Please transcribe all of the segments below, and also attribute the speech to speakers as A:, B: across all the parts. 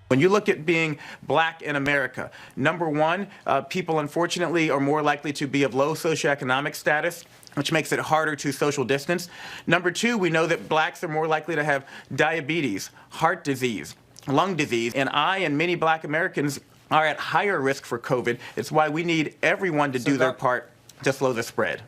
A: When you look at being black in America, number one, people unfortunately are more likely to be of low socioeconomic status, which makes it harder to social distance. Number two, we know that blacks are more likely to have diabetes, heart disease, lung disease, and I and many black Americans are at higher risk for COVID. It's why we need everyone to do their part to slow the spread.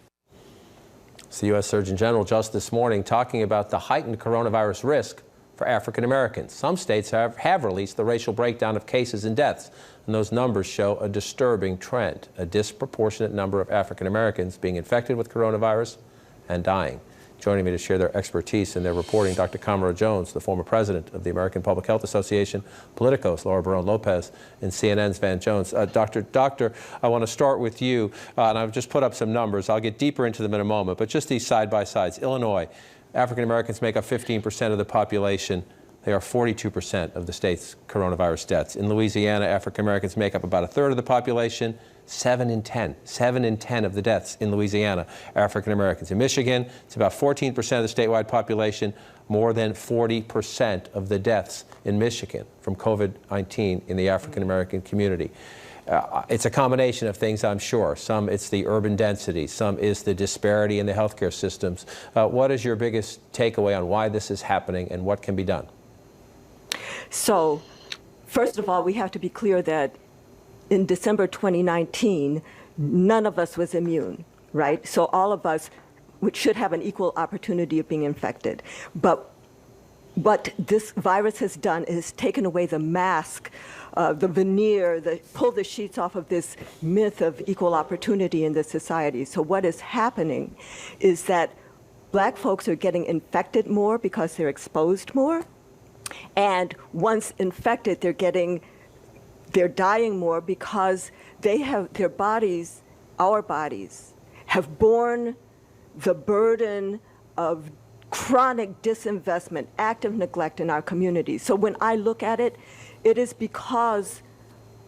B: It's the U.S. Surgeon General just this morning talking about the heightened coronavirus risk for African Americans. Some states have released the racial breakdown of cases and deaths, and those numbers show a disturbing trend, a disproportionate number of African Americans being infected with coronavirus and dying. Joining me to share their expertise in their reporting, Dr. Kamara Jones, the former president of the American Public Health Association, Politico's Laura Barone-Lopez, and CNN's Van Jones. Doctor, I want to start with you, and I've just put up some numbers. I'll get deeper into them in a moment, but just these side-by-sides. Illinois, African Americans make up 15% of the population. They are 42% of the state's coronavirus deaths. In Louisiana, African Americans make up about a third of the population. 7 in 10 of the deaths in Louisiana, African Americans. In Michigan, it's about 14% of the statewide population, more than 40% of the deaths in Michigan from COVID-19 in the African American community. It's a combination of things, I'm sure. Some it's the urban density, some is the disparity in the healthcare systems. What is your biggest takeaway on why this is happening and what can be done?
C: So, first of all, we have to be clear that in December 2019, none of us was immune, right? So all of us should have an equal opportunity of being infected. But what this virus has done is taken away the mask, the veneer, pull the sheets off of this myth of equal opportunity in this society. So what is happening is that black folks are getting infected more because they're exposed more. And once infected, they're dying more because their bodies, our bodies, have borne the burden of chronic disinvestment, active neglect in our communities. So when I look at it, it is because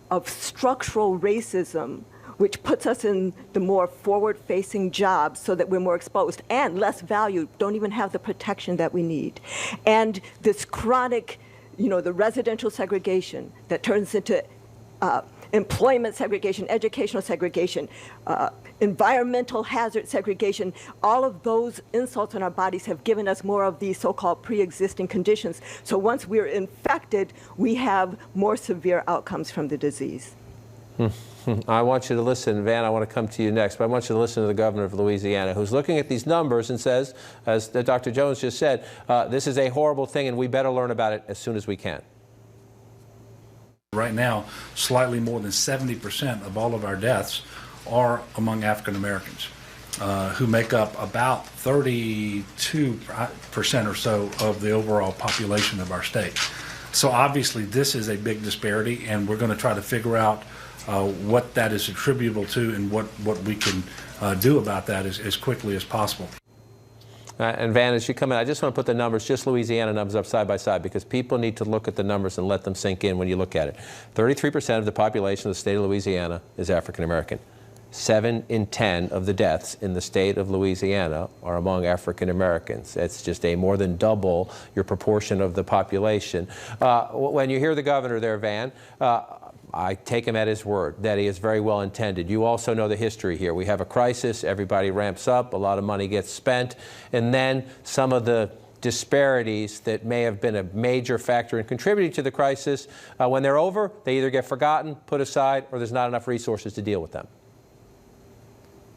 C: of structural racism, which puts us in the more forward-facing jobs so that we're more exposed and less valued, don't even have the protection that we need. And this chronic, the residential segregation that turns into employment segregation, educational segregation, environmental hazard segregation, all of those insults on our bodies have given us more of these so-called pre-existing conditions. So once we're infected, we have more severe outcomes from the disease.
B: I want you to listen, Van, I want to come to you next, but I want you to listen to the governor of Louisiana, who's looking at these numbers and says, as Dr. Jones just said, this is a horrible thing and we better learn about it as soon as we can.
D: Right now, slightly more than 70% of all of our deaths are among African Americans, who make up about 32% or so of the overall population of our state. So obviously this is a big disparity, and we're going to try to figure out what that is attributable to and what we can do about that as quickly as possible.
B: And Van, as you come in, I just want to put the numbers, just Louisiana numbers up side by side, because people need to look at the numbers and let them sink in when you look at it. 33% of the population of the state of Louisiana is African American. 7 in 10 of the deaths in the state of Louisiana are among African Americans. It's just a more than double your proportion of the population. When you hear the governor there, Van, I take him at his word that he is very well intended. You also know the history here. We have a crisis, everybody ramps up, a lot of money gets spent, and then some of the disparities that may have been a major factor in contributing to the crisis, when they're over, they either get forgotten, put aside, or there's not enough resources to deal with them.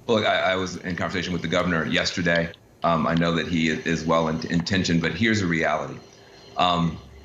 E: Well, I was in conversation with the governor yesterday. I know that he is well intentioned, but here's the reality.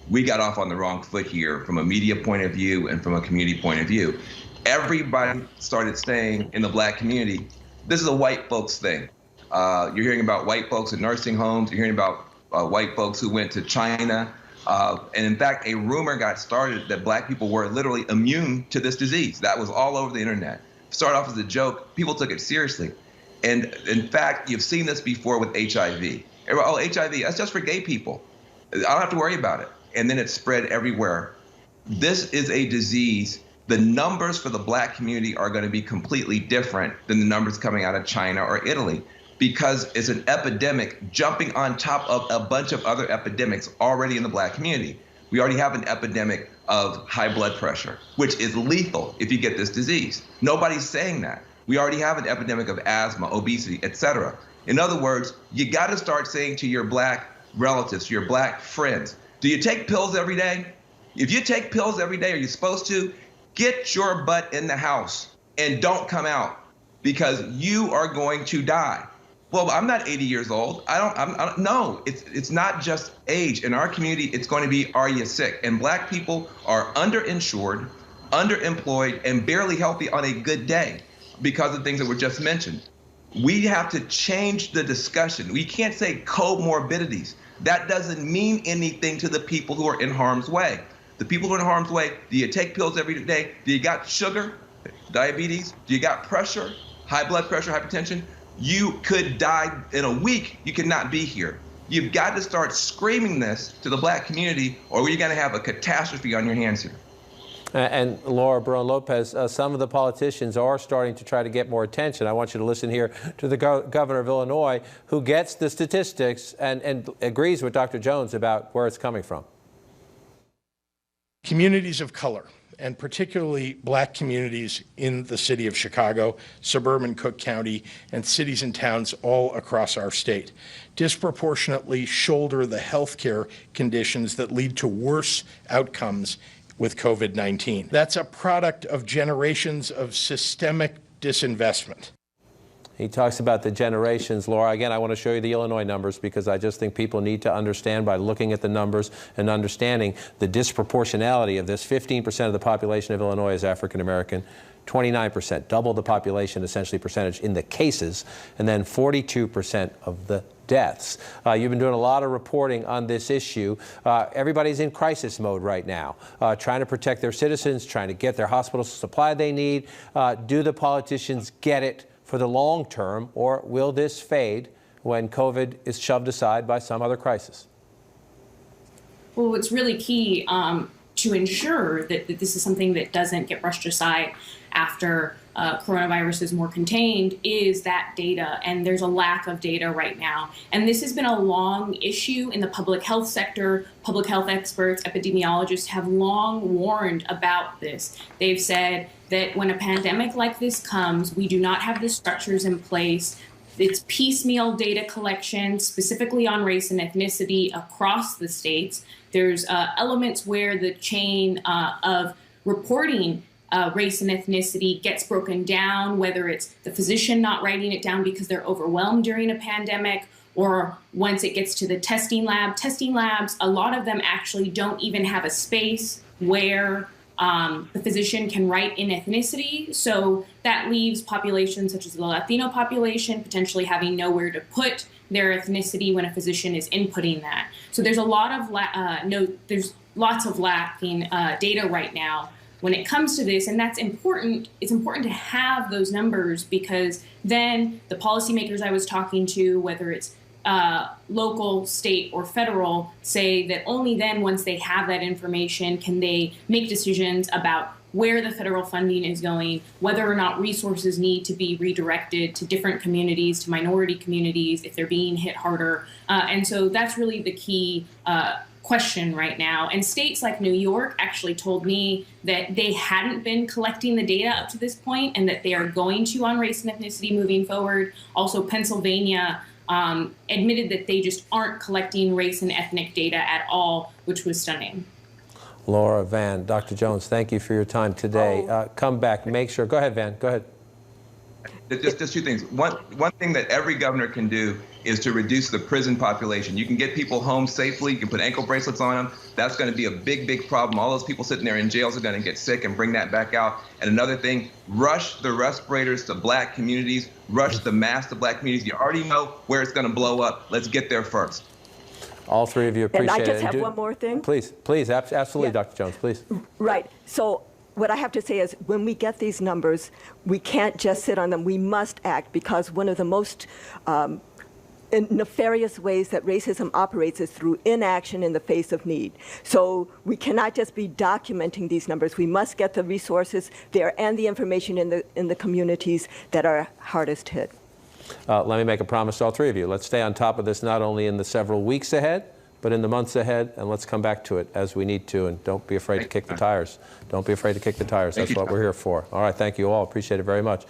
E: We got off on the wrong foot here from a media point of view and from a community point of view. Everybody started saying in the black community, this is a white folks thing. You're hearing about white folks in nursing homes. You're hearing about white folks who went to China. And in fact, a rumor got started that black people were literally immune to this disease. That was all over the internet. Started off as a joke. People took it seriously. And in fact, you've seen this before with HIV. Oh, HIV, that's just for gay people. I don't have to worry about it. And then it spread everywhere. This is a disease. The numbers for the black community are going to be completely different than the numbers coming out of China or Italy, because it's an epidemic jumping on top of a bunch of other epidemics already in the black community. We already have an epidemic of high blood pressure, which is lethal if you get this disease. Nobody's saying that. We already have an epidemic of asthma, obesity, et cetera. In other words, you got to start saying to your black relatives, your black friends, do you take pills every day? If you take pills every day, are you supposed to? Get your butt in the house and don't come out because you are going to die. Well, I'm not 80 years old. No, it's not just age. In our community, it's going to be, are you sick? And black people are underinsured, underemployed, and barely healthy on a good day because of things that were just mentioned. We have to change the discussion. We can't say comorbidities. That doesn't mean anything to the people who are in harm's way. The people who are in harm's way, do you take pills every day? Do you got sugar, diabetes? Do you got pressure, high blood pressure, hypertension? You could die in a week. You could not be here. You've got to start screaming this to the black community, or you're going to have a catastrophe on your hands here.
B: And Laura Barón-Lopez, some of the politicians are starting to try to get more attention. I want you to listen here to the governor of Illinois, who gets the statistics and agrees with Dr. Jones about where it's coming from.
F: Communities of color, and particularly black communities in the city of Chicago, suburban Cook County, and cities and towns all across our state, disproportionately shoulder the health care conditions that lead to worse outcomes with COVID-19. That's a product of generations of systemic disinvestment.
B: He talks about the generations. Laura, again, I want to show you the Illinois numbers because I just think people need to understand by looking at the numbers and understanding the disproportionality of this. 15% of the population of Illinois is African American, 29%, double the population essentially percentage in the cases, and then 42% of the deaths. You've been doing a lot of reporting on this issue. Everybody's in crisis mode right now, trying to protect their citizens, trying to get their hospitals the supply they need. Do the politicians get it for the long term, or will this fade when COVID is shoved aside by some other crisis?
G: Well, it's really key to ensure that this is something that doesn't get brushed aside after coronavirus is more contained is that data, and there's a lack of data right now. And this has been a long issue in the public health sector. Public health experts, epidemiologists have long warned about this. They've said that when a pandemic like this comes, we do not have the structures in place. It's piecemeal data collection, specifically on race and ethnicity across the states. There's elements where the chain of reporting race and ethnicity gets broken down, whether it's the physician not writing it down because they're overwhelmed during a pandemic, or once it gets to the testing labs, a lot of them actually don't even have a space where the physician can write in ethnicity. So that leaves populations such as the Latino population potentially having nowhere to put their ethnicity when a physician is inputting that. So there's a lot of there's lots of lacking data right now when it comes to this, and that's important. It's important to have those numbers because then the policymakers I was talking to, whether it's local, state, or federal, say that only then, once they have that information, can they make decisions about where the federal funding is going, whether or not resources need to be redirected to different communities, to minority communities, if they're being hit harder. And so that's really the key question right now. And states like New York actually told me that they hadn't been collecting the data up to this point and that they are going to on race and ethnicity moving forward. Also, Pennsylvania admitted that they just aren't collecting race and ethnic data at all, which was stunning.
B: Laura, Van, Dr. Jones, thank you for your time today. Come back, make sure. Go ahead, Van. Go ahead.
E: Just two things. One thing that every governor can do is to reduce the prison population. You can get people home safely. You can put ankle bracelets on them. That's going to be a big, big problem. All those people sitting there in jails are going to get sick and bring that back out. And another thing, rush the respirators to black communities, rush the masks to black communities. You already know where it's going to blow up. Let's get there first.
B: All three of you appreciate it.
C: And I just have one more thing.
B: Please, absolutely, yeah. Dr. Jones, please.
C: Right. So what I have to say is when we get these numbers, we can't just sit on them. We must act, because one of the most nefarious ways that racism operates is through inaction in the face of need. So we cannot just be documenting these numbers. We must get the resources there and the information in the communities that are hardest hit.
B: Let me make a promise to all three of you. Let's stay on top of this not only in the several weeks ahead, but in the months ahead, and let's come back to it as we need to, and don't be afraid to kick the tires. Don't be afraid to kick the tires. That's what we're here for. All right, thank you all. Appreciate it very much.